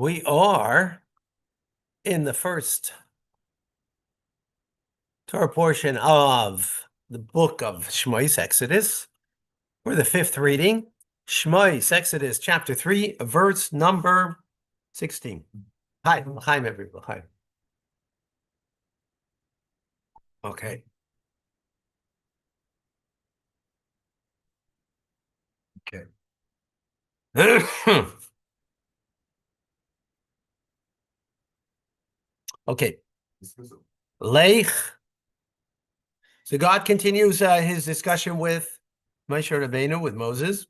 We are in the first Torah portion of the book of Shemot, Exodus. We're the fifth reading. Shemot, Exodus, chapter 3, verse number 16. Hi, everybody. Hi. Okay. Okay. Lech. So God continues his discussion with Moshe Rabbeinu, with Moses.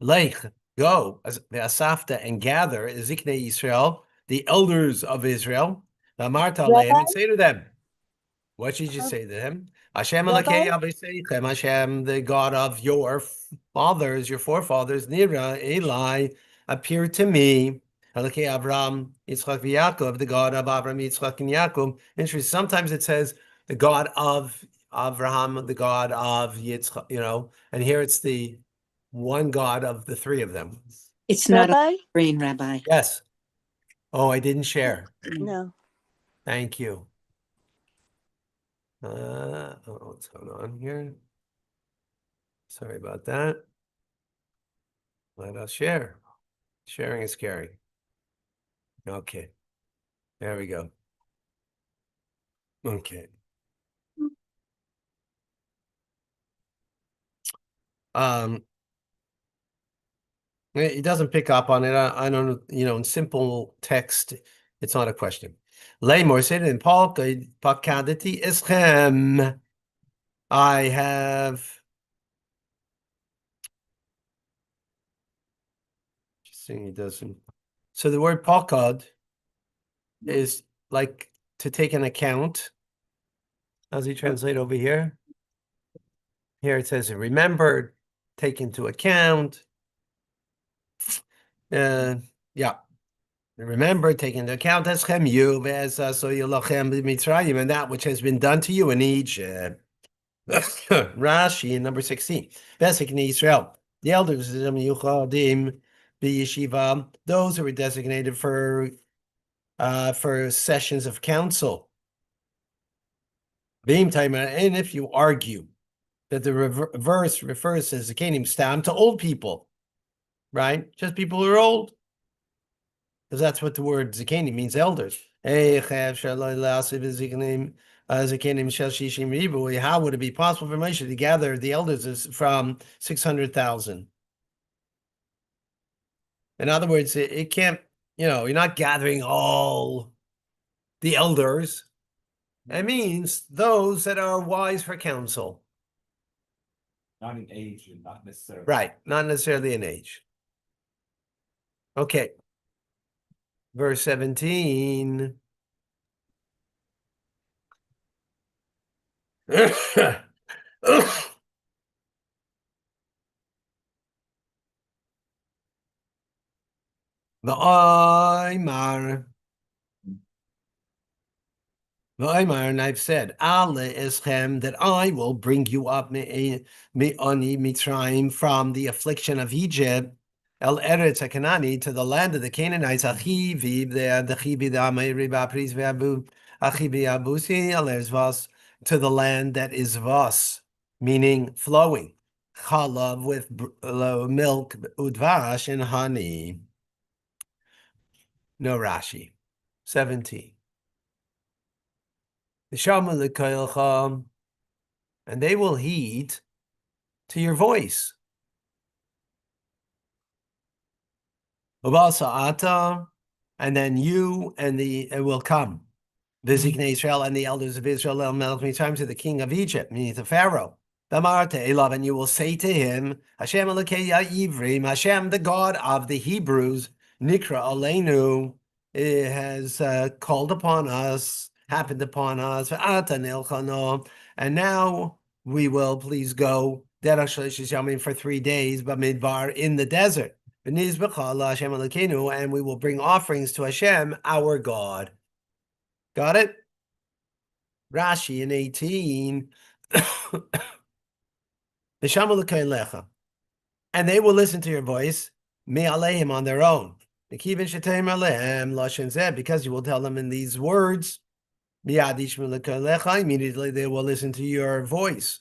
Lech, go, Asafta, and gather, Ziknei Israel, the elders of Israel. Marta Aleim, and say to them, what should you say to him? Hashem Elokei Aviseichem, Hashem, the God of your fathers, your forefathers, Nira, Eli, appeared to me. Elokei Avram, Yitzchak, Yaakov, the God of Avram, Yitzchak, and Yaakov. Interesting. Sometimes it says the God of Avraham, the God of Yitzchak, and here it's the one God of the three of them. It's not a screen, Rabbi. Yes. Oh, I didn't share. No. Thank you. What's going on here? Sorry about that. Let us share. Sharing is caring. Okay. There we go. Okay. It doesn't pick up on it. I don't, in simple text, it's not a question. Lamor said in Paul, Pakadati Ischem. I have. Interesting, he doesn't. So the word pakad is like to take an account. How does he translate over here? Here it says, remember, take into account. Yeah. Remember, take into account as you as so you lochem b'mitzrayim, and that which has been done to you in Egypt. Rashi in number 16. Basic in Israel. The elders yuchadim b'yeshiva, those who were designated for sessions of council. Beam timer, and if you argue that the verse refers to Zakanim stam to old people, right? Just people who are old. Because that's what the word Zakanim means, elders. How would it be possible for Moshe to gather the elders from 600,000? In other words, it can't, you're not gathering all the elders. It means those that are wise for counsel. Not in age and not necessarily. Right, not necessarily in age. Okay. Verse 17. And I've said, Ale eschem, that I will bring you up me'oni Mitzrayim from the affliction of Egypt, El Eretz HaKanani, to the land of the Canaanites, Achivi, the Chibi, the Ameri, Bapris, Ve'abu, Achibi, Abusi, El Erzvas, to the land that is Vas, meaning flowing, Chalav, with milk, Udvash, and honey. No Rashi. 17. And they will heed to your voice. And then you and will come. Viziknei Israel and the elders of Israel, El Melech Mitzrayim, to the king of Egypt, meaning to Pharaoh. And you will say to him, Hashem Elokei Yivrim, Hashem, the God of the Hebrews, Nikra Aleinu, has called upon us, happened upon us, and now we will please go for 3 days, but midbar in the desert. And we will bring offerings to Hashem, our God. Got it? Rashi in 18. And they will listen to your voice, me alehim, on their own. Because you will tell them in these words, immediately they will listen to your voice.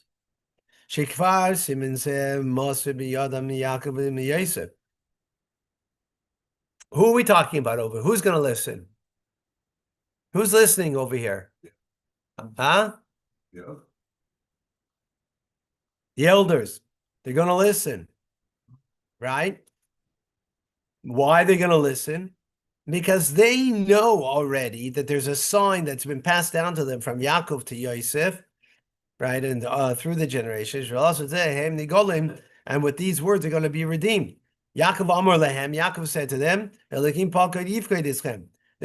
Who are we talking about over? Who's going to listen? Who's listening over here? Huh? Yeah. The elders. They're going to listen. Right? Why are they going to listen? Because they know already that there's a sign that's been passed down to them from Yaakov to Yosef, right? And through the generations, and with these words, they're going to be redeemed. Yaakov Amar Lehem, Yaakov said to them, that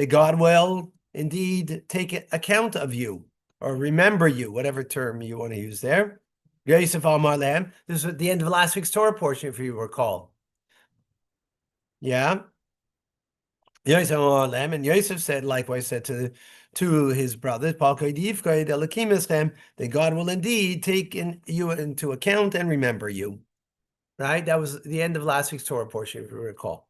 God will indeed take account of you, or remember you, whatever term you want to use there. Yosef Amar Lehem, this is at the end of last week's Torah portion, if you recall. Yeah. Yosef Amar Lehem, and Yosef said, likewise said to his brothers, that God will indeed take you into account and remember you. Right? That was the end of last week's Torah portion, if you recall.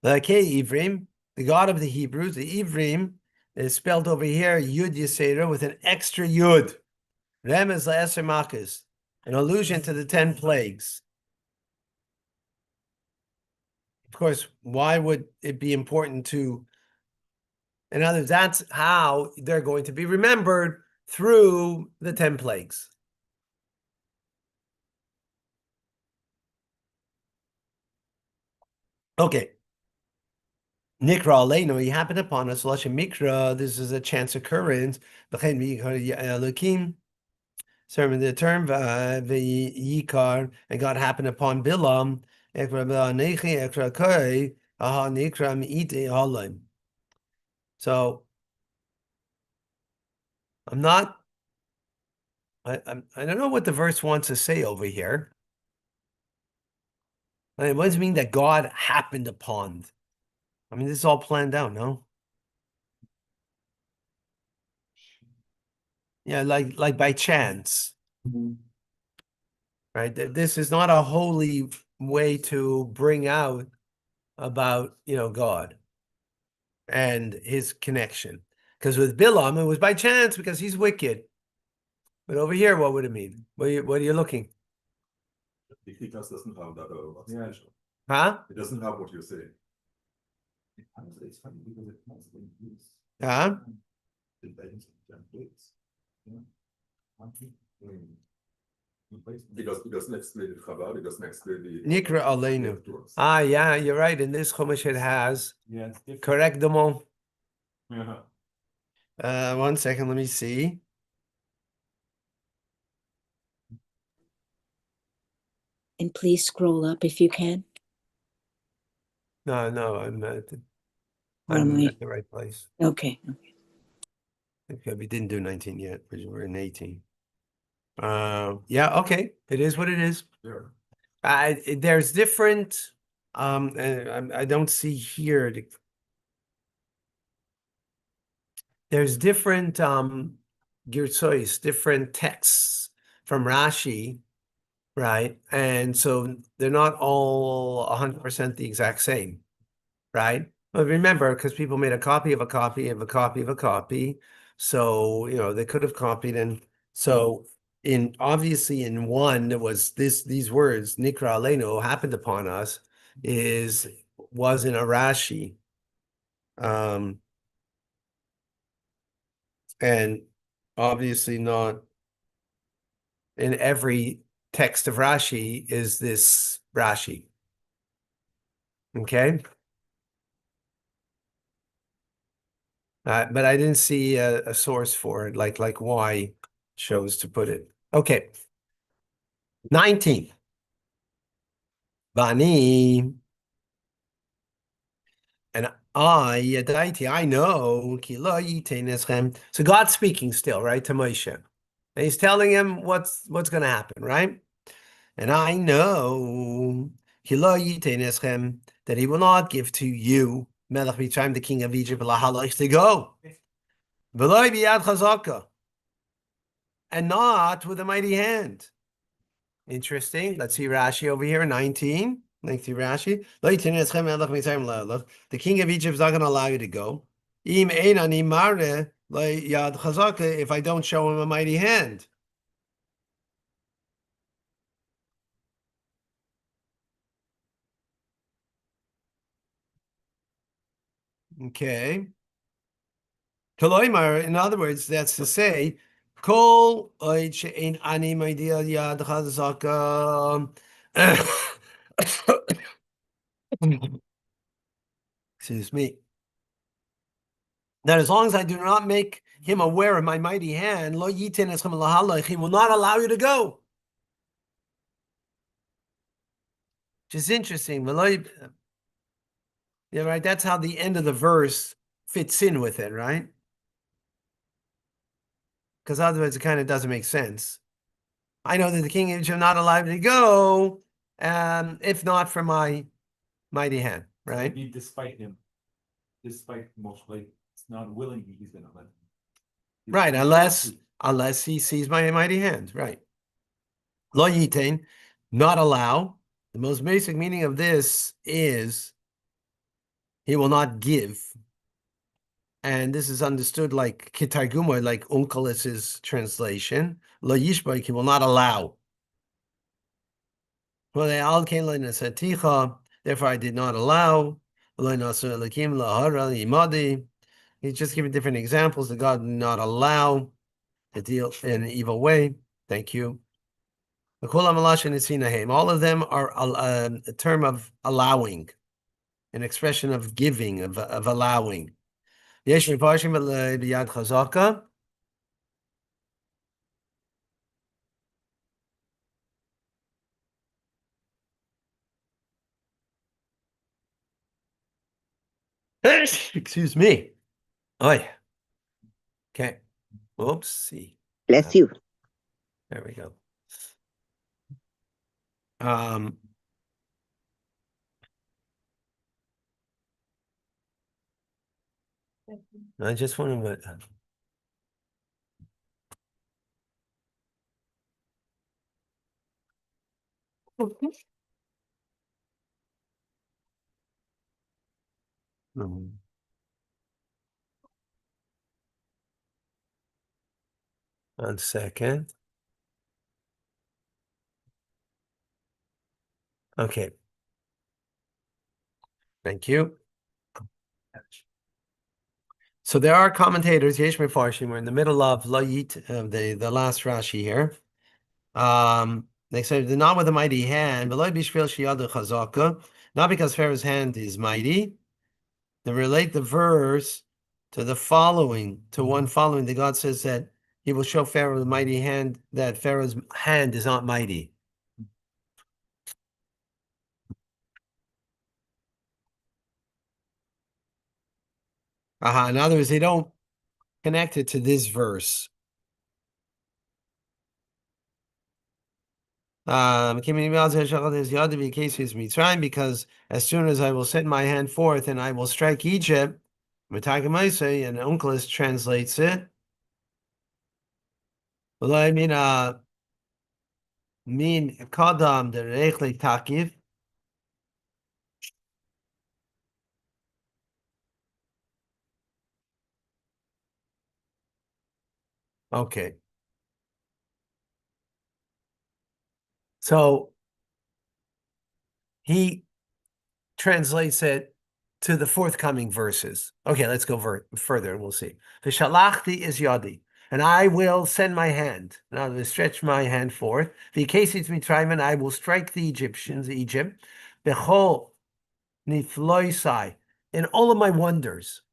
Okay, Ivrim, the God of the Hebrews, the Ivrim is spelled over here, Yud Yisera, with an extra Yud. Remez La'eser Makas, an allusion to the 10 plagues. Of course, why would it be important to, in other words, that's how they're going to be remembered through the 10 plagues. Okay. Nikra Aleinu, he happened upon us, Lashon Mikra, this is a chance occurrence. Sermon the term Yikar, and God happened upon Bilam. So I'm not, I don't know what the verse wants to say over here. It doesn't mean that God happened upon. I mean, this is all planned out, no? Yeah, like by chance. Right? This is not a holy way to bring out about, God and his connection. Because with Bilam, it was by chance because he's wicked. But over here, what would it mean? What are you looking? It doesn't have that. Yeah. Huh? It doesn't have what you're saying. It's funny because it has been used. Huh? It doesn't have plates. Yeah. Because next to the Chabad, because next to the Nikra Aleinu. Ah, yeah, you're right. In this Chumash, it has. Yeah, it's different. Correct them all. Yeah. 1 second, let me see. And please scroll up if you can. No, I'm at Or am I- the right place. Okay. Okay, we didn't do 19 yet, because we're in 18. Yeah, okay. It is what it is. Yeah. There's different, and I don't see here. There's different Girtzois, different texts from Rashi, right? And so they're not all 100% the exact same, right? But remember, because people made a copy of a copy of a copy of a copy, so they could have copied, and so obviously in one there was these words Nikra Aleinu, happened upon us, was in a Rashi, and obviously not in every text of Rashi is this Rashi. Okay. But I didn't see a source for it, like why chose to put it. Okay. 19. Bani. And I know. So God's speaking still, right, to Moshe. And he's telling him what's going to happen, right? And I know that he will not give to you, Melech Mitzrayim, the king of Egypt, to go. And not with a mighty hand. Interesting. Let's see Rashi over here, 19. Lengthy Rashi. The king of Egypt is not going to allow you to go. If I don't show him a mighty hand. Okay. In other words, that's to say, Kol Ein Ani Idea Yad Chazaka. Excuse me. That as long as I do not make him aware of my mighty hand, Lo Yitin Eschem Lahalach, he will not allow you to go. Which is interesting. Yeah, right. That's how the end of the verse fits in with it, right? Because otherwise it kind of doesn't make sense. I know that the king of Egypt not allowed to go, if not for my mighty hand, right? Maybe despite him, despite most like it's not willingly he's gonna let him. Right, unless he sees my mighty hand, right? Lo yitain, not allow. The most basic meaning of this is he will not give. And this is understood like Kitarguma, like Unkelis's translation. Lo yishbak, he will not allow. Well, they all came like Nasaticha, therefore I did not allow. He's just giving different examples that God did not allow to deal in an evil way. Thank you. All of them are a term of allowing, an expression of giving, of allowing. Excuse me. Oi. Okay. Oopsie. Bless you. There we go. I just want to. One second. Okay. Thank you. So there are commentators, Yesh Mefarshim, we're in the middle of Layit, the last Rashi here. They say they're not with a mighty hand, but not because Pharaoh's hand is mighty. They relate the verse to the following, to one following. The God says that he will show Pharaoh the mighty hand, that Pharaoh's hand is not mighty. In other words, they don't connect it to this verse. Because as soon as I will set my hand forth and I will strike Egypt, and Onkelos translates it. Well, I mean kadam the reichlik takiv. Okay. So he translates it to the forthcoming verses. Okay, let's go further and we'll see. Vishalachti is yadi, and I will send my hand. Now I will stretch my hand forth. V'kesi Mitzrayim, and I will strike the Egyptians, Egypt. Bechol nifloisai, in all of my wonders.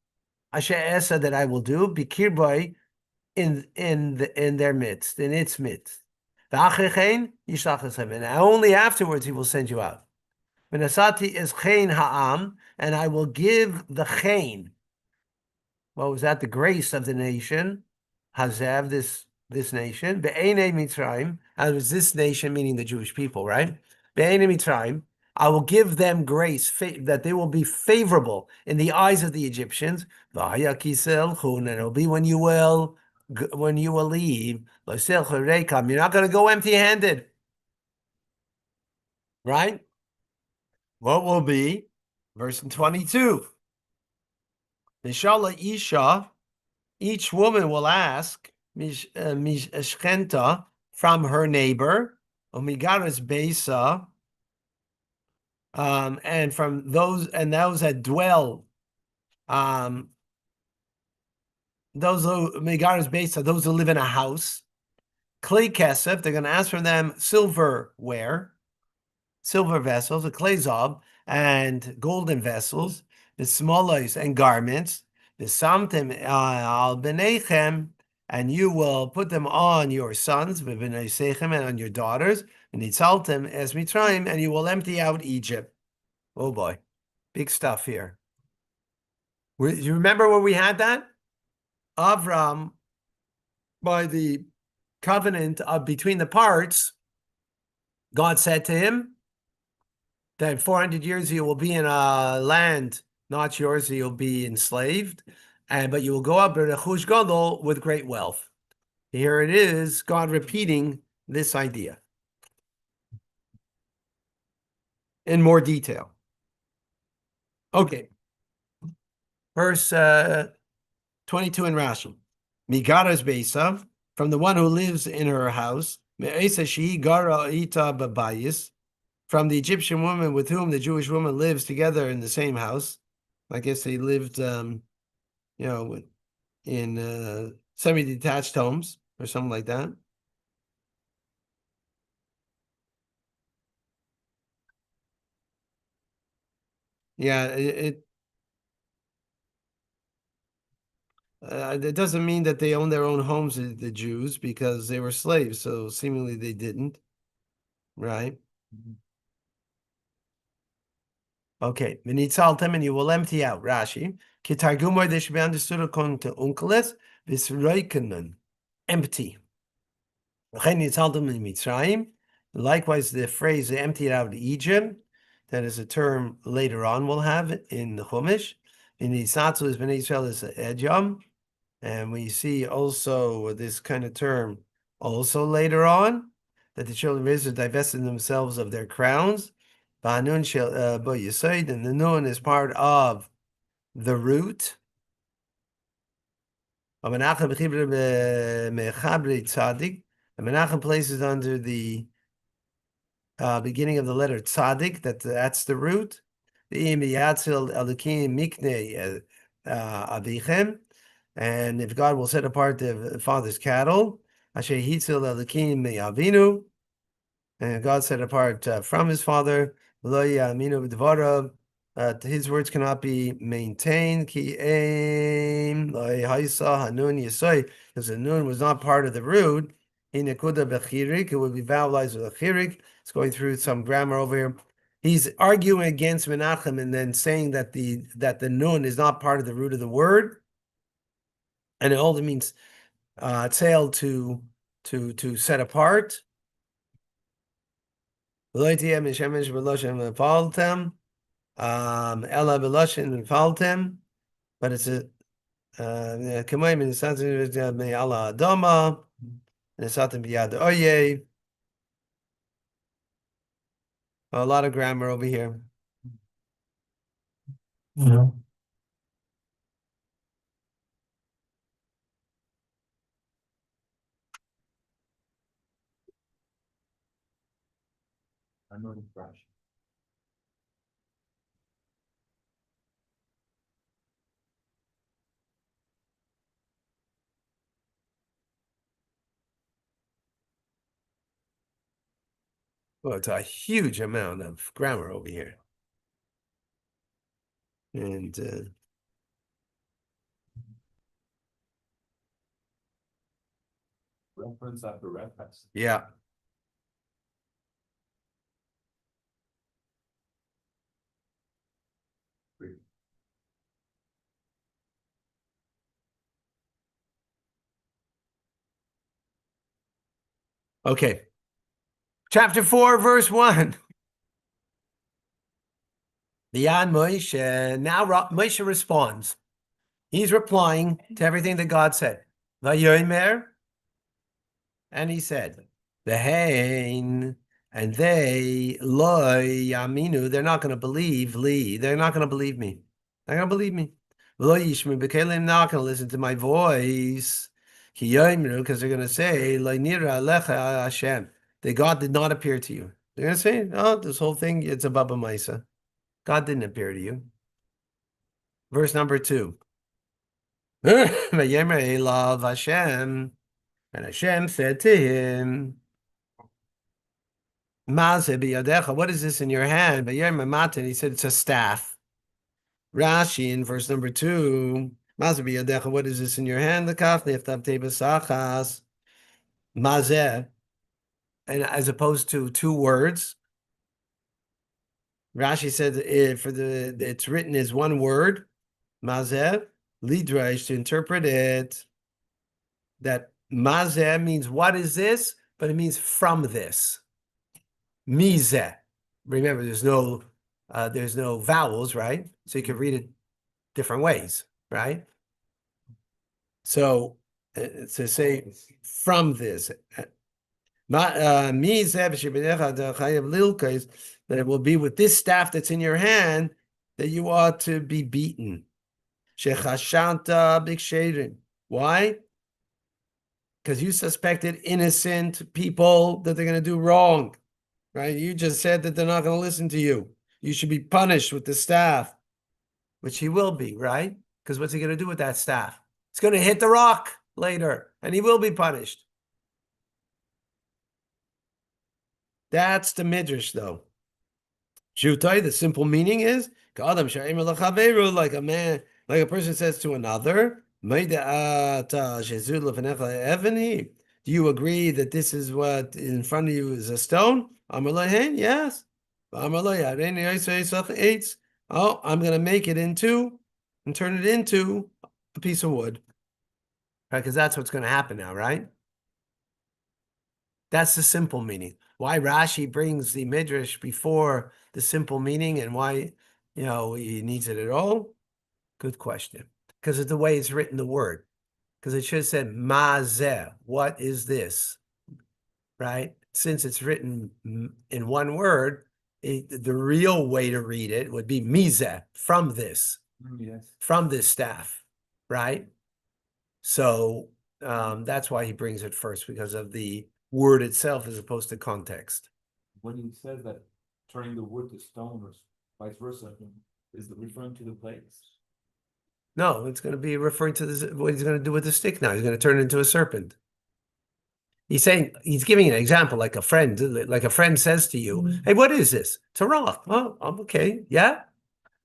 Asher esa that I will do, bikirbai, in their midst, in its midst. And only afterwards he will send you out. Menasati is chen ha'am, and I will give the chen. What was that? The grace of the nation, Hazev, this nation. Be'enei Mitzrayim, and it was this nation, meaning the Jewish people, right? Be'enei Mitzrayim, I will give them grace, that they will be favorable in the eyes of the Egyptians. And it'll be when you will leave. You're not going to go empty-handed, right? what will be? Verse 22. Mishala Isha, each woman will ask, Mishkenta, from her neighbor, Omigaras Besa, and from those that dwell, those Migaras Besa, those who live in a house. Clay Kesef, they're going to ask from them silverware, silver vessels, a klezov, and golden vessels, the smolos and garments, the samtim al benechem, and you will put them on your sons, v'bnei and on your daughters, and itzaltem as mitzrayim, and you will empty out Egypt. Oh boy, big stuff here. You remember where we had that? Avram, by the covenant of between the parts, God said to him that 400 years you will be in a land not yours, you'll be enslaved, but you will go up with great wealth. Here it is, God repeating this idea in more detail. Okay, verse 22 in Rashi. Migaras Beisa, from the one who lives in her house, from the Egyptian woman with whom the Jewish woman lives together in the same house. I guess they lived, in semi-detached homes or something like that. Yeah, it doesn't mean that they own their own homes, the Jews, because they were slaves. So seemingly they didn't, right? Okay, v'nitzaltem, and you will empty out. Rashi, kitargumoy, they should be understood according to Unkeles, v'sroikenen, empty. Likewise, the phrase "they emptied out Egypt," that is a term later on we'll have in the Chumash. In the Isatzu is Bnei Israel is Edyam, and we see also this kind of term also later on, that the children of Israel divested themselves of their crowns. Ba'anun shel bo yisoid, and the nun is part of the root. Menachem places under the beginning of the letter tzaddik, that's the root. And if God will set apart the father's cattle, and God set apart from his father, his words cannot be maintained. Because the nun was not part of the root. It would be vowelized with a chirik. It's going through some grammar over here. He's arguing against Menachem and then saying that the nun is not part of the root of the word, and it only means tzel to set apart. Ella b'loshin faltem, but it's a kamoim in the sense of me'ala adoma, and it's satim b'yad oye. A lot of grammar over here. Yeah. I know the brush. Well, it's a huge amount of grammar over here. And Reference after reference. yeah. Okay. Chapter 4, verse 1. Beyond Moshe, now Moshe responds. He's replying to everything that God said. Vayomer, and he said, Vehein And they lo yaminu, they're not going to believe li. They're not going to believe me. They're going to believe me. Lo yishmu b'kelim, not going to listen to my voice. Ki yoimru, because they're going to say lo nira alecha Hashem, that God did not appear to you. They're going to say, oh, this whole thing, it's a baba maisa. God didn't appear to you. Verse number 2. Vayemer elav Hashem, and Hashem said to him, what is this in your hand? And he said, it's a staff. Rashi in verse number 2, what is this in your hand? Mazeh, and as opposed to 2 words. Rashi said it's written as 1 word, mazeh, lidrash, to interpret it, that mazeh means what is this, but it means from this. Mizeh. Remember, there's no vowels, right? So you can read it different ways, right? So to say from this, that it will be with this staff that's in your hand that you ought to be beaten. Why? Because you suspected innocent people that they're going to do wrong. Right? You just said that they're not going to listen to you. You should be punished with the staff, which he will be, right? Because what's he going to do with that staff? It's going to hit the rock later, and he will be punished. That's the midrash, though. Shutai, the simple meaning is, like a man, like a person says to another, do you agree that this is what in front of you is a stone? Yes. Oh, I'm going to make it into and turn it into a piece of wood. Right? Because that's what's going to happen now, right? That's the simple meaning. Why Rashi brings the midrash before the simple meaning and why, he needs it at all? Good question. Because of the way it's written, the word. Because it should have said mazeh. What is this? Right? Since it's written in 1 word, the real way to read it would be mizeh, from this. Yes. From this staff, right? So that's why he brings it first, because of the word itself as opposed to context. When he says that turning the wood to stone or vice versa, is it referring to the place? No, it's going to be referring to what he's going to do with the stick now. He's going to turn it into a serpent. He's saying, he's giving an example like a friend says to you, hey, what is this? It's a rock. Oh, okay. Yeah.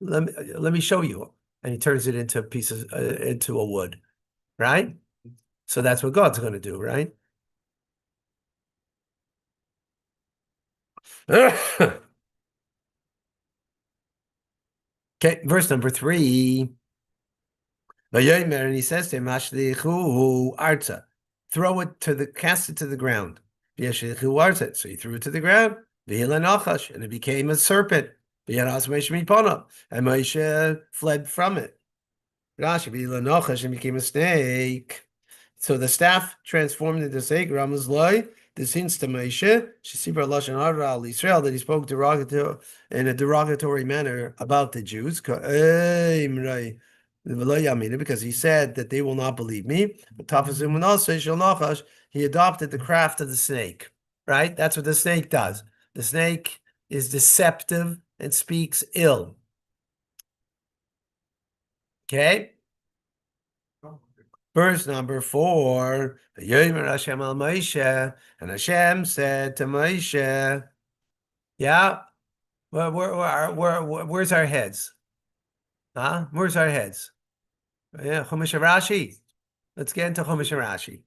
Let me show you. And he turns it into pieces, into a wood, right? So that's what God's going to do, right? Okay, verse number 3. And he says to him, arza, cast it to the ground. So he threw it to the ground, and it became a serpent. And Moshe fled from it. Rashi, and became a snake. So the staff transformed into snake. Ramaz loy. This hints to Moshe, Israel, that he spoke in a derogatory manner about the Jews, because he said that they will not believe me. But he adopted the craft of the snake, right? That's what the snake does. The snake is deceptive and speaks ill. Okay? Verse number 4, and Hashem said to Moshe, yeah, where's our heads? Huh? Where's our heads? Yeah, Chumash Rashi. Let's get into Chumash Rashi.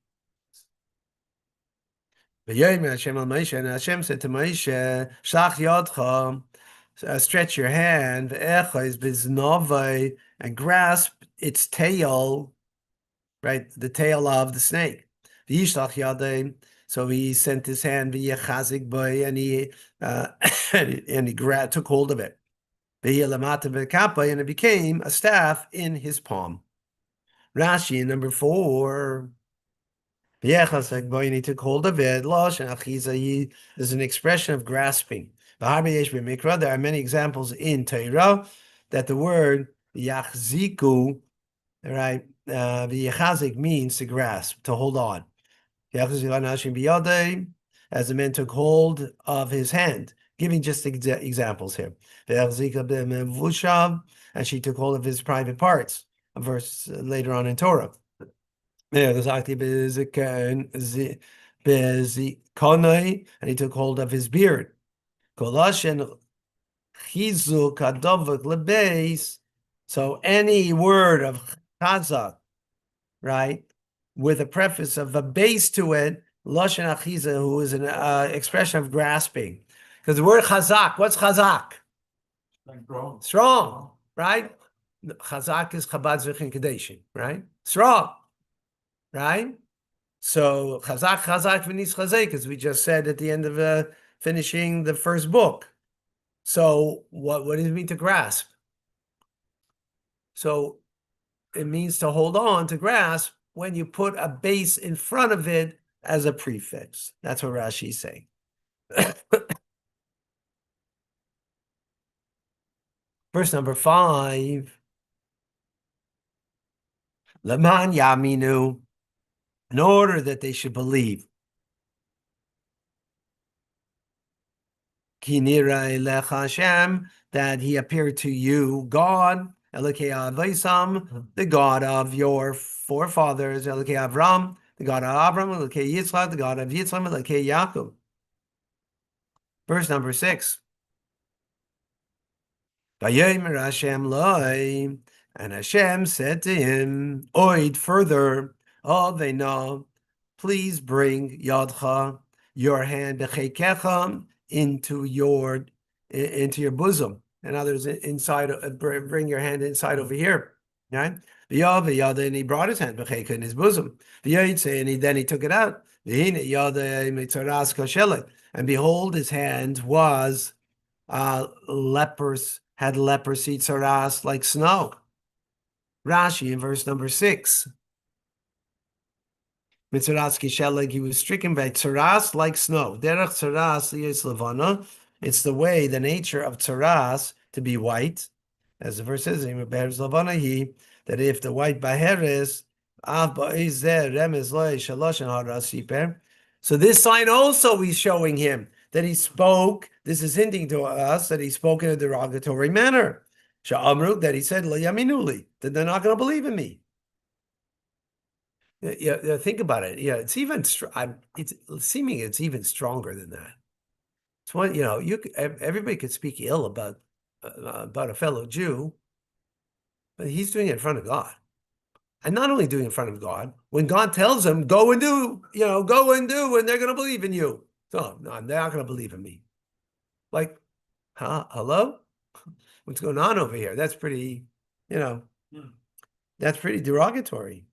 And Hashem said to Moshe, Shlach yodcha, stretch your hand, and grasp its tail, right? The tail of the snake. So he sent his hand and he took hold of it. And it became a staff in his palm. Rashi number 4. V'yechas boy, he took hold of it. Losh and achiza is an expression of grasping. There are many examples in Torah that the word yachziku, right? V'yechazik means to grasp, to hold on. As the man took hold of his hand, giving just examples here. And she took hold of his private parts, a verse later on in Torah. And he took hold of his beard. So any word of chazak, right, with a preface of a base to it, lashon achiza, who is an expression of grasping. Because the word chazak, what's chazak? Strong, right? Chazak is Chabad Zechin Kadeshin, right? Strong, right? So chazak v'nis chazek, as we just said at the end of finishing the first book. So what does it mean to grasp? So it means to hold on, to grasp, when you put a base in front of it as a prefix. That's what Rashi is saying. Verse number 5. Leman yaminu, in order that they should believe. Ki nira elecha Hashem, that he appeared to you, God, Elokei Avaisam, the God of your forefathers, Elokei Avram, the God of Avram, Elokei Yitzchak, the God of Yitzchak, Elokei Yaakov. Verse number 6. Vayomer Hashem loy, and Hashem said to him, Oid, further, Avena, please bring Yadcha, your hand, Bechekecha, into your bosom. In others, inside, bring your hand inside over here. Right? And he brought his hand Becheka in his bosom. And then he took it out. And behold, his hand was had leprosy, tzaras, like snow. Rashi in verse number 6. He was stricken by tzaras like snow. Derech tzaras liyos levana. It's the way, the nature of tzaras to be white, as the verse says, that if the white baheres, so this sign also is showing him that he spoke. This is hinting to us that he spoke in a derogatory manner. That he said, that they're not going to believe in me. Yeah, think about it. Yeah, it's even. It's seeming it's even stronger than that. It's one. Everybody could speak ill about a fellow Jew, but he's doing it in front of God, and not only doing it in front of God. When God tells him, "Go and do," and they're going to believe in you. So no, they're not going to believe in me. Like, hello, what's going on over here? That's pretty. That's pretty derogatory.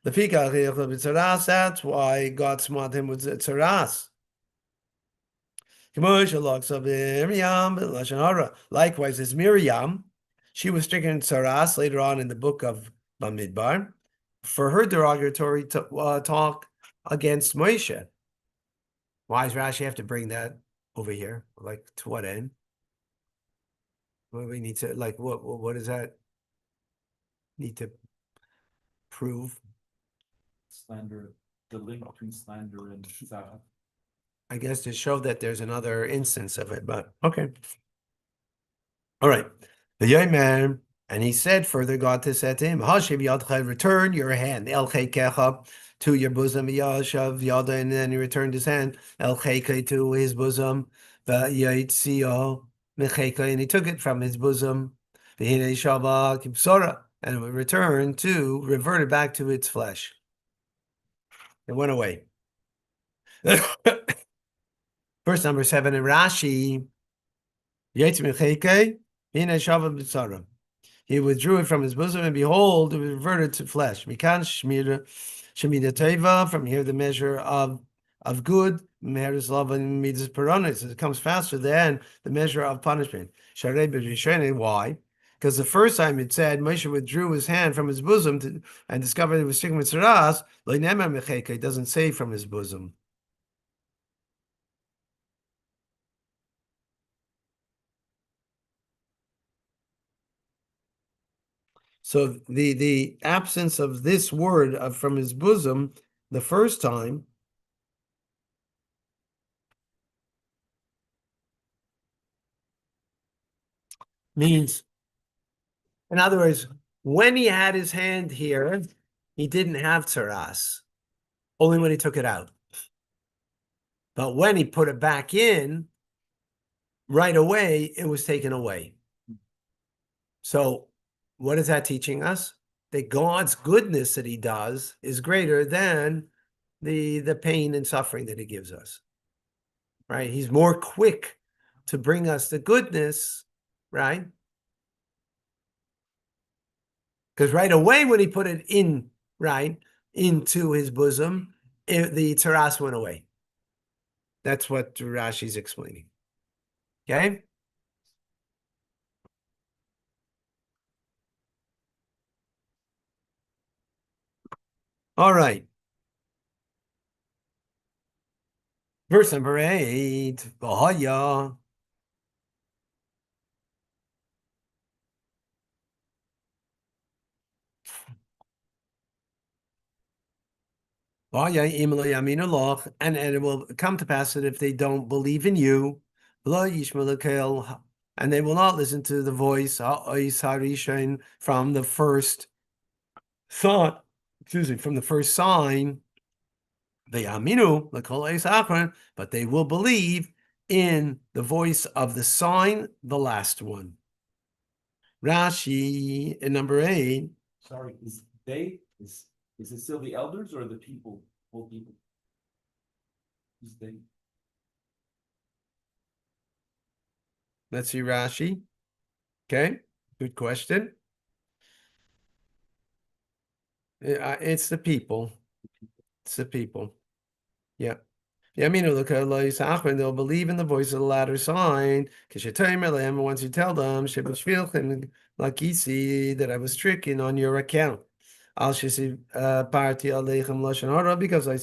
That's why God smote him with tzaras. Likewise, as Miriam, she was stricken in tzaras later on in the book of Bamidbar for her derogatory talk against Moshe. Why does Rashi have to bring that over here? Like, to what end? What do we need to, like, what does that need to prove? Slander, the link between slander and tzara. I guess to show that there's another instance of it, but okay. All right. The young man, and he said further, God said to him, return your hand, to your bosom, and then he returned his hand, to his bosom, and he took it from his bosom, and it reverted back to its flesh. It went away. Verse number 7 in Rashi. He withdrew it from his bosom, and behold, it reverted to flesh. From here, the measure of good, love and it comes faster than the measure of punishment. Why? Because the first time it said Moshe withdrew his hand from his bosom and discovered it was sticking with Saras, it doesn't say from his bosom. So the absence of this word from his bosom the first time means, in other words, when he had his hand here, he didn't have tsaras, only when he took it out. But when he put it back in, right away, it was taken away. So what is that teaching us? That God's goodness that he does is greater than the pain and suffering that he gives us, right? He's more quick to bring us the goodness, right? Because right away when he put it in, right, into his bosom, the taras went away. That's what Rashi's explaining. Okay? All right. Verse number 8. V'haya. And it will come to pass that if they don't believe in you, and they will not listen to the voice from the first thought, from the first sign, but they will believe in the voice of the sign, the last one. Rashi in number 8. Sorry, is it still the elders or the people, whole people? Who's they? Let's see Rashi. Okay, good question. It's the people. It's the people. Yeah. They'll believe in the voice of the latter sign. Once you tell them that I was tricking on your account. Because I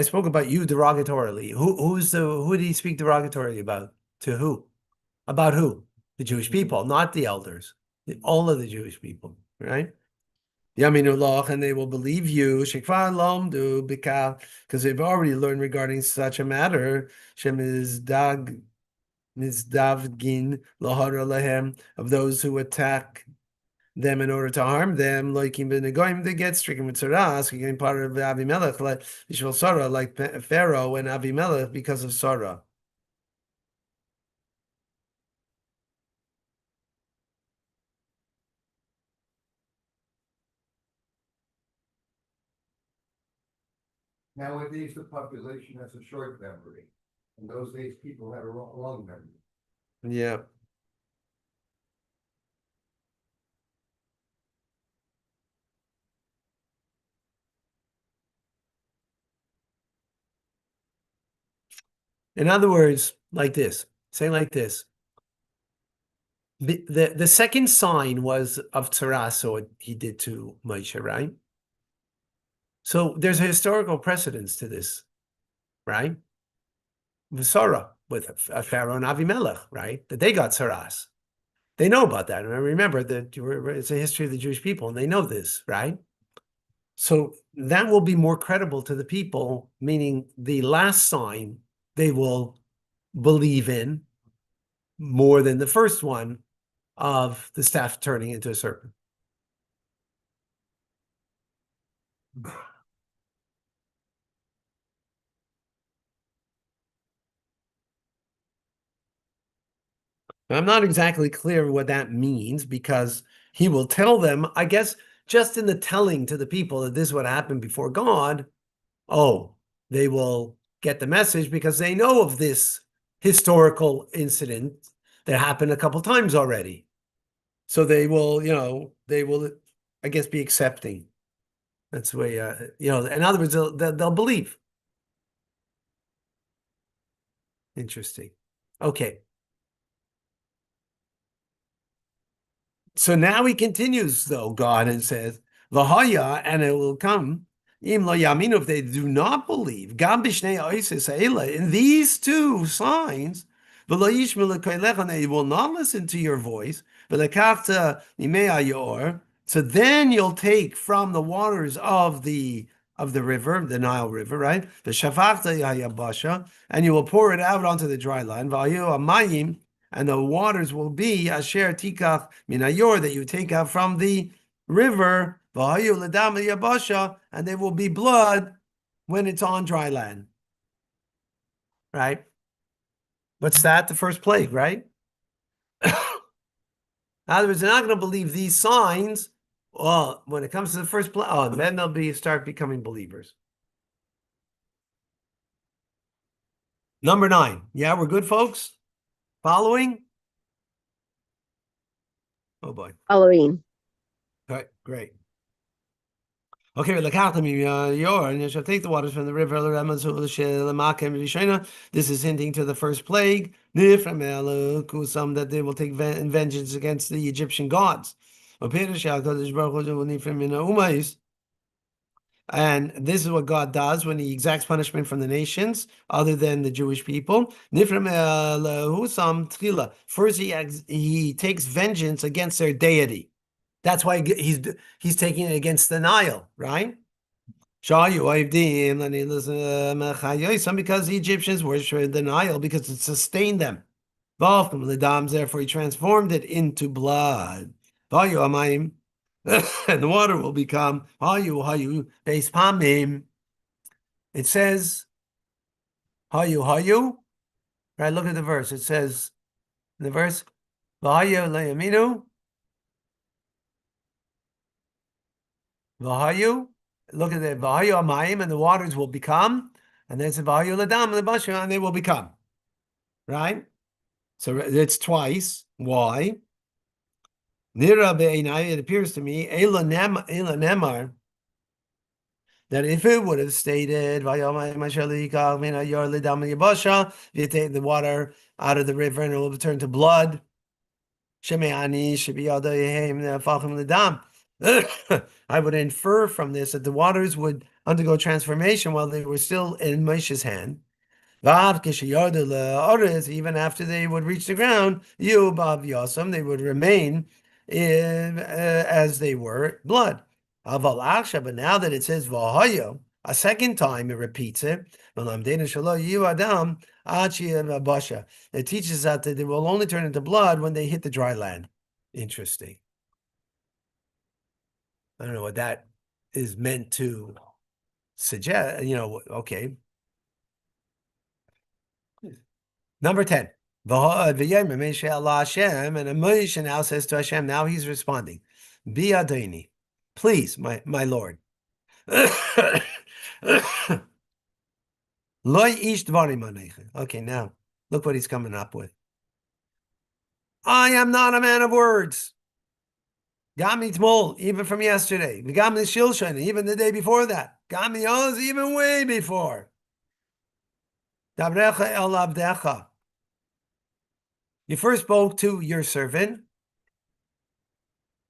spoke about you derogatorily. Who did he speak derogatorily about? To who? About who? The Jewish people, not the elders. All of the Jewish people, right? And they will believe you, because they've already learned regarding such a matter, mizdavgin of those who attack them in order to harm them, like they get stricken with Saras, getting part of Avimelech, like Pharaoh and Avimelech because of Sarah. Nowadays, the population has a short memory. In those days, people had a long memory. Yeah. In other words, like this, saying like this. The second sign was of Tzaras, so he did to Moshe, right? So there's a historical precedence to this, right? Sarah with Pharaoh and Avimelech, right? That they got Tzaras. They know about that. And I remember that it's a history of the Jewish people, and they know this, right? So that will be more credible to the people, meaning the last sign they will believe in more than the first one of the staff turning into a serpent. I'm not exactly clear what that means, because he will tell them, I guess, just in the telling to the people that this is what happened before God, they will get the message because they know of this historical incident that happened a couple times already. So they will, I guess, be accepting. That's the way, in other words, they'll believe. Interesting. Okay. So now he continues, though, God, and says, V'haya, and it will come, im lo yaminu, if they do not believe, gam b'shnei oisis ha'ela, in these two signs, v'lo yishmelu koilecha, and they will not listen to your voice, v'lekachta imei hayor, so then you'll take from the waters of the river, the Nile River, right? The shafachta hayabasha, and you will pour it out onto the dry land, v'ayu amayim, and the waters will be asher tikach minayor, that you take out from the river, v'hayu ledam yabasha, and they will be blood when it's on dry land. Right? What's that? The first plague, right? In other words, they're not going to believe these signs. Well, when it comes to the first plague, then they'll start becoming believers. Number 9. Yeah, we're good, folks? Following? Oh boy. Following. All right, great. Okay, and you shall take the waters from the river. This is hinting to the first plague. That they will take vengeance against the Egyptian gods. And this is what God does when he exacts punishment from the nations other than the Jewish people. First, he takes vengeance against their deity. That's why he's taking it against the Nile, right? Because the Egyptians worshiped the Nile because it sustained them. Therefore, he transformed it into blood. And the water will become it says hayu. Right, look at the verse. It says in the verse V'hayu. Look at it. V'hayu amayim, and the waters will become. And then it's v'hayu ledam lebasha, and they will become. Right? So it's twice. Why? Nira be'einai, it appears to me, Eila nemar, that if it would have stated, you take the water out of the river and it will turn to blood. I would infer from this that the waters would undergo transformation while they were still in Moshe's hand. Even after they would reach the ground, they would remain as they were blood. But now that it says Vahayo, a second time it repeats it. It teaches that they will only turn into blood when they hit the dry land. Interesting. I don't know what that is meant to suggest. Okay. Number 10. And Moshe now says to Hashem, now he's responding. Bi Adoni, please, my Lord. Okay, now look what he's coming up with. I am not a man of words. Gami Tmol, even from yesterday. Gami Shilshan, even the day before that. Gami Oz, even way before. Dabrecha el abdecha. You first spoke to your servant.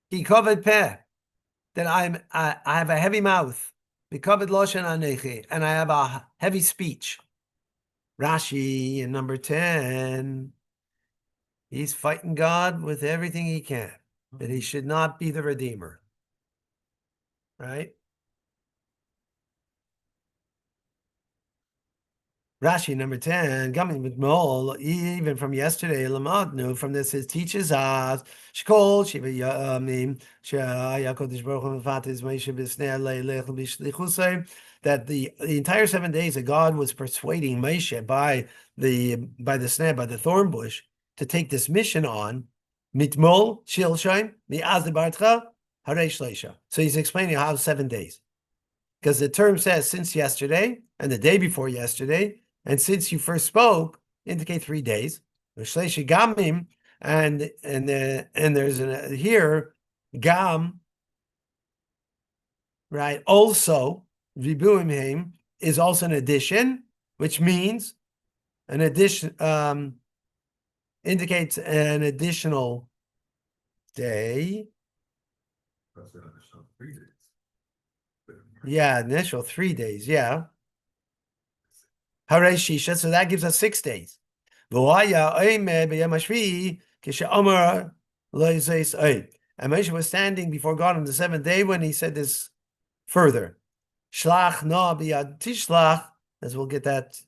He covered peh, that I have a heavy mouth. He covered loshen anechi, and I have a heavy speech. Rashi in number 10. He's fighting God with everything he can, that he should not be the Redeemer. Right? Rashi number 10, coming with Mol, even from yesterday, Lamadnu, from this, it teaches us Shkol, Shiva Yamim, Shayakodish Baruch Fatis Moshe Bisnei Leilech Bishlichusay, that the entire 7 days that God was persuading Moshe by the snare, by the thorn bush, to take this mission on, Mitmol, Shilshaim, Mi'az Bartcha, Haresh Leisha. So he's explaining how 7 days. Because the term says since yesterday and the day before yesterday, and since you first spoke, indicate 3 days. Gamim, and there's here gam, right? Also, vibuimheim is also an addition, which means an addition indicates an additional day. That's an additional 3 days. Yeah, initial 3 days. Yeah. Hare Shisha. So that gives us 6 days. V'haya oimed b'yom hashvi'i kishe'amar lo yiseis oid. And Moshe was standing before God on the 7th day when he said this further. Shlach na b'yad tishlach, as we'll get that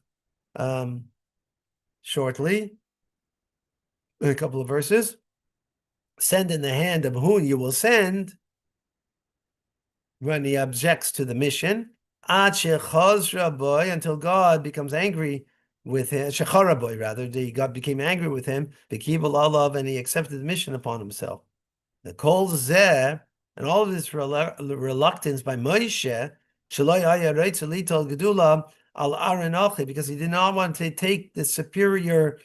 shortly, in a couple of verses. Send in the hand of whom you will send when he objects to the mission. Ad shechazra boy, until God becomes angry with him. Shechara boy, rather, God became angry with him. Bekibul alav, and he accepted the mission upon himself. The kol zeh, and all of this reluctance by Moshe, shaloi haya reitzel litol gedula al Aaron Achi, because he did not want to take the superior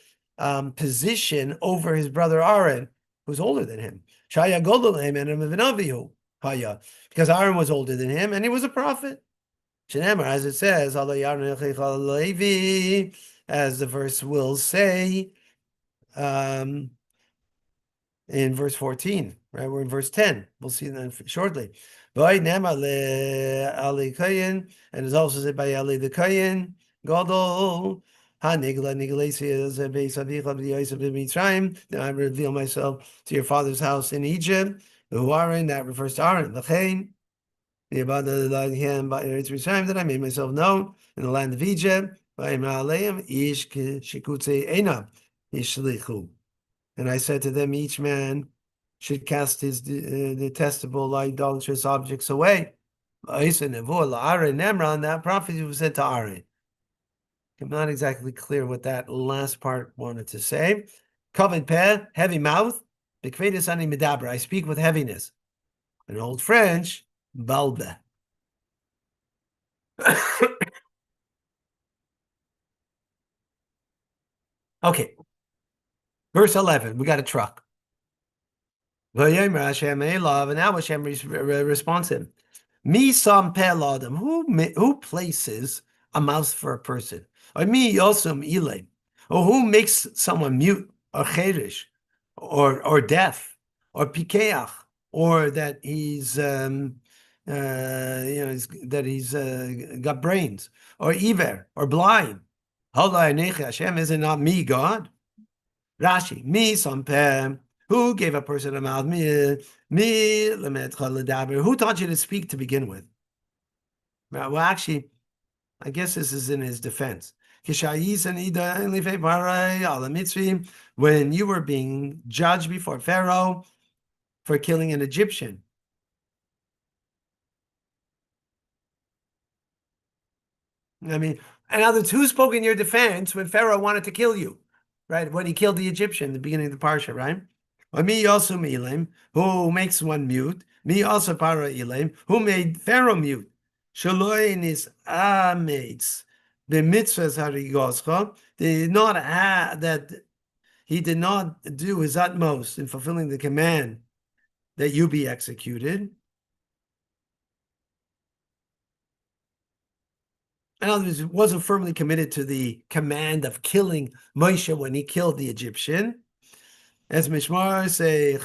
position over his brother Aaron, who's older than him. Shaya godol him and Avinavihu haya, because Aaron was older than him and he was a prophet. Shenemar, as it says, as the verse will say. In verse 14, right? We're in verse 10. We'll see that shortly. And it's also said by Ali the Kayin, Godol, now I reveal myself to your father's house in Egypt. Who Aaron, that refers to Aaron. That I made myself known in the land of Egypt. And I said to them, each man should cast his detestable idolatrous objects away. That prophecy was said to Aaron. I'm not exactly clear what that last part wanted to say. Covered peh, heavy mouth. I speak with heaviness. In Old French, balbe. Okay. Verse 11, we got a truck. And now Hashem responds him. Me sam adam. Who places a mouth for a person? Or me yosum ilay. Or who makes someone mute or cherish or deaf or pikeach, or that he's that he's got brains, or iver or blind. Hashem, is it not me, God? Rashi, me sampeh. Who gave a person a mouth? Who taught you to speak to begin with? Well, actually, I guess this is in his defense. When you were being judged before Pharaoh for killing an Egyptian. I mean, in other words, who spoke in your defense when Pharaoh wanted to kill you? Right? When he killed the Egyptian at the beginning of the parsha, right? Or me also Elim, who makes one mute. Me also Para Elim, who made Pharaoh mute. Shaloi in his mates. The mitzvahs harigoscha. They did not have that. He did not do his utmost in fulfilling the command that you be executed. In other words, he wasn't firmly committed to the command of killing Moshe when he killed the Egyptian. As Mishmar say,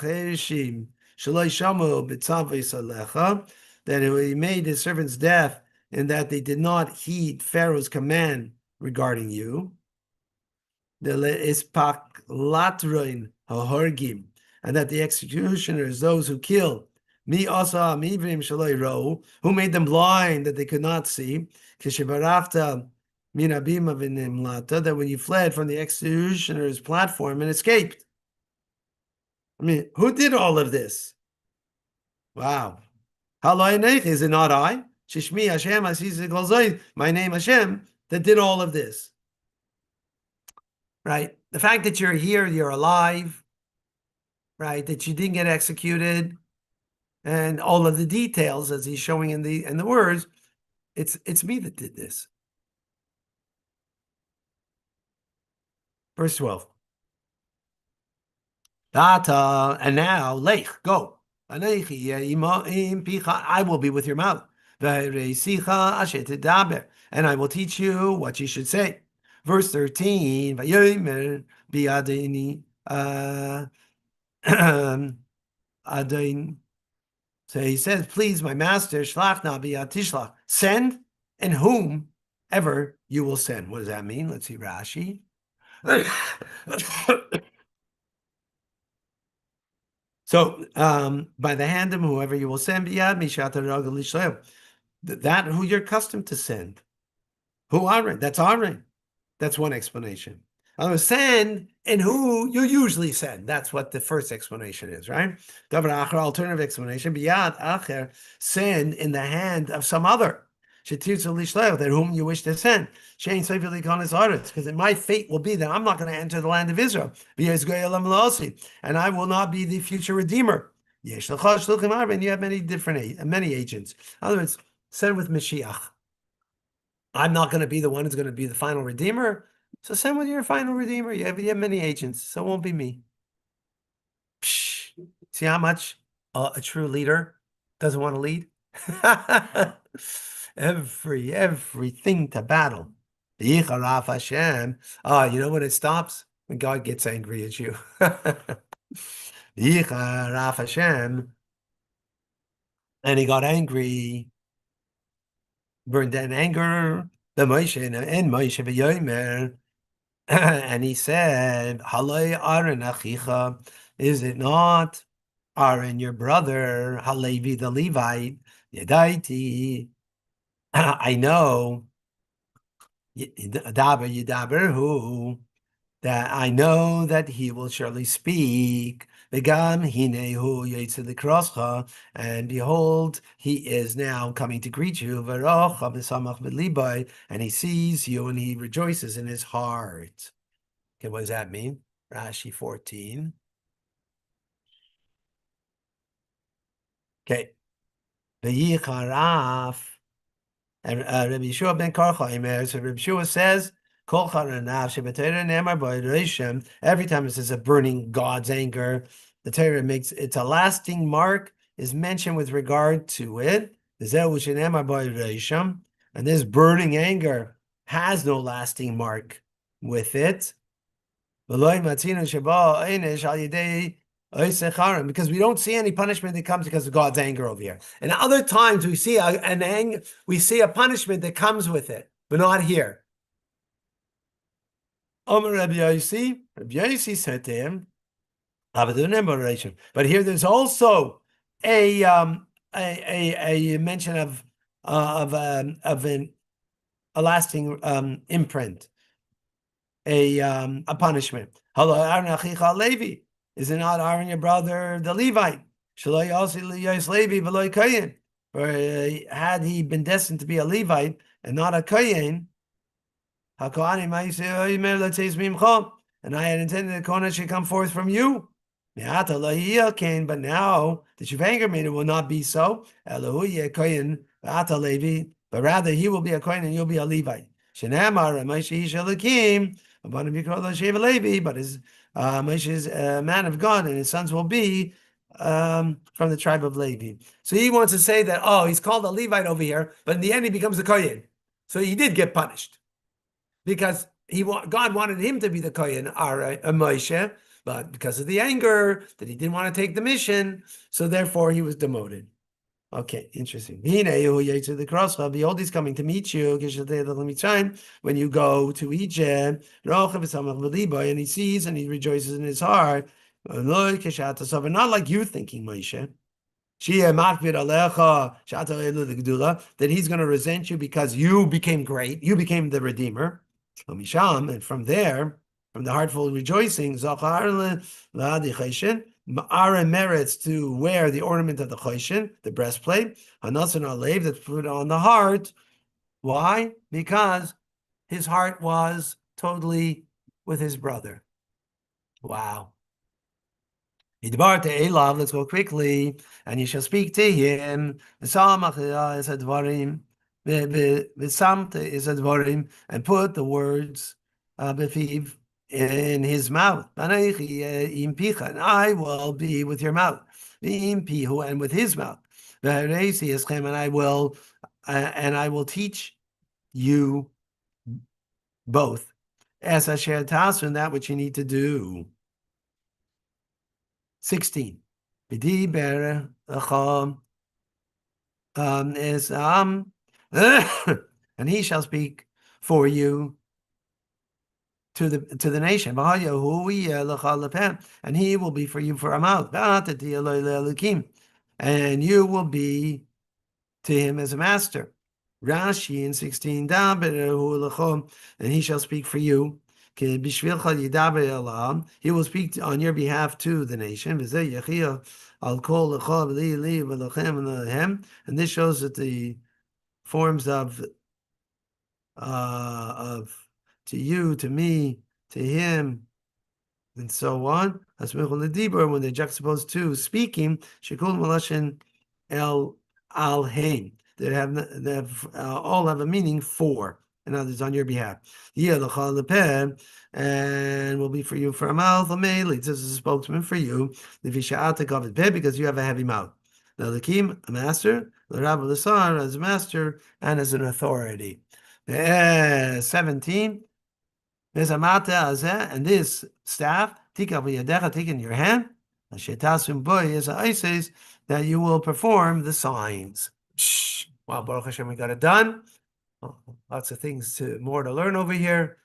that he made his servants deaf in that they did not heed Pharaoh's command regarding you. And that the executioners, those who kill, who made them blind that they could not see, that when you fled from the executioner's platform and escaped. I mean, who did all of this? Wow. Is it not I? Shishmi Hashem, my name Hashem, that did all of this. Right? The fact that you're here, you're alive, right? That you didn't get executed, and all of the details as he's showing in the words, it's me that did this. Verse 12. Data, and now, lech, go. I will be with your mouth. And I will teach you what you should say. Verse 13. Adain. So he says, please, my master, shlach na tishlach, send and whomever you will send. What does that mean? Let's see Rashi. So by the hand of whoever you will send, biyad mishat that who you're accustomed to send. Who Aaron? That's Aaron. That's one explanation. Send and who you usually send. That's what the first explanation is, right? Davar acher, alternative explanation. Biyad acher, send in the hand of some other. That whom you wish to send. Because my fate will be that I'm not going to enter the land of Israel. And I will not be the future redeemer. And you have many agents. In other words, send with Mashiach. I'm not going to be the one who's going to be the final redeemer. So send with your final redeemer. You have many agents, so it won't be me. Psh, see how much a true leader doesn't want to lead? Everything to battle. Hashem. You know when it stops? When God gets angry at you. Hashem. And he got angry, burned in anger, the Moshe and Moshe v'yomer. And he said, Halay Aaron achicha, is it not Aaron your brother, Halevi the Levite, Yedaiti, I know, Yadaber who, that I know that he will surely speak. Begam hinehu yitzid and behold, he is now coming to greet you. And he sees you and he rejoices in his heart. Okay, what does that mean? Rashi 14. Okay. V'yicharaf. And Rabbi Yeshua ben Karcha, so Rabbi Yeshua says, every time it says a burning God's anger, the Torah makes it's a lasting mark is mentioned with regard to it. And this burning anger has no lasting mark with it. Because we don't see any punishment that comes because of God's anger over here. And other times we see we see a punishment that comes with it, but not here. Rabbi Yossi said to him, but here there's also a mention of a lasting imprint, a punishment. Hello, Aaron achicha Levi. Is it not Aaron your brother, the Levite? Or had he been destined to be a Levite and not a Kohen, and I had intended that Kohen should come forth from you. But now that you've angered me, it will not be so. But rather he will be a Kohen and you'll be a Levite. But his Moshe is a man of God, and his sons will be from the tribe of Levi. So he wants to say that, he's called a Levite over here, but in the end he becomes a Kohen. So he did get punished because God wanted him to be the Kohen, Moshe, but because of the anger that he didn't want to take the mission, so therefore he was demoted. Okay, interesting. Behold, he's coming to meet you when you go to Egypt, and he sees and he rejoices in his heart. Not like you thinking, Moshe. That he's going to resent you because you became great, you became the Redeemer. And from there, from the heartful rejoicing, Aaron merits to wear the ornament of the choshen, the breastplate, hanasan alev, that's put on the heart. Why? Because his heart was totally with his brother. Wow. Let's go quickly, and you shall speak to him. And put the words in his mouth. And I will be with your mouth. And with his mouth. And I will teach you both. As Asher Tasun, that which you need to do. 16. B'diber lecha is and he shall speak for you to the nation. And he will be for you for a mouth. And you will be to him as a master. Rashi in 16, and he shall speak for you. He will speak on your behalf to the nation. And this shows that the forms of to you, to me, to him, and so on. When they're juxtaposed to speaking, shekul malashin el al hain. They have all have a meaning for, and others on your behalf. And will be for you for a mouth. This is a spokesman for you. Because you have a heavy mouth. Lakim, a master. L'Rab l'Sar, as a master and as an authority. 17. There's a mata azeh, and this staff, tika v'yadecha, take in your hand, shetasum boy is a isis, that you will perform the signs. Wow, Baruch Hashem, we got it done. Lots of things more to learn over here.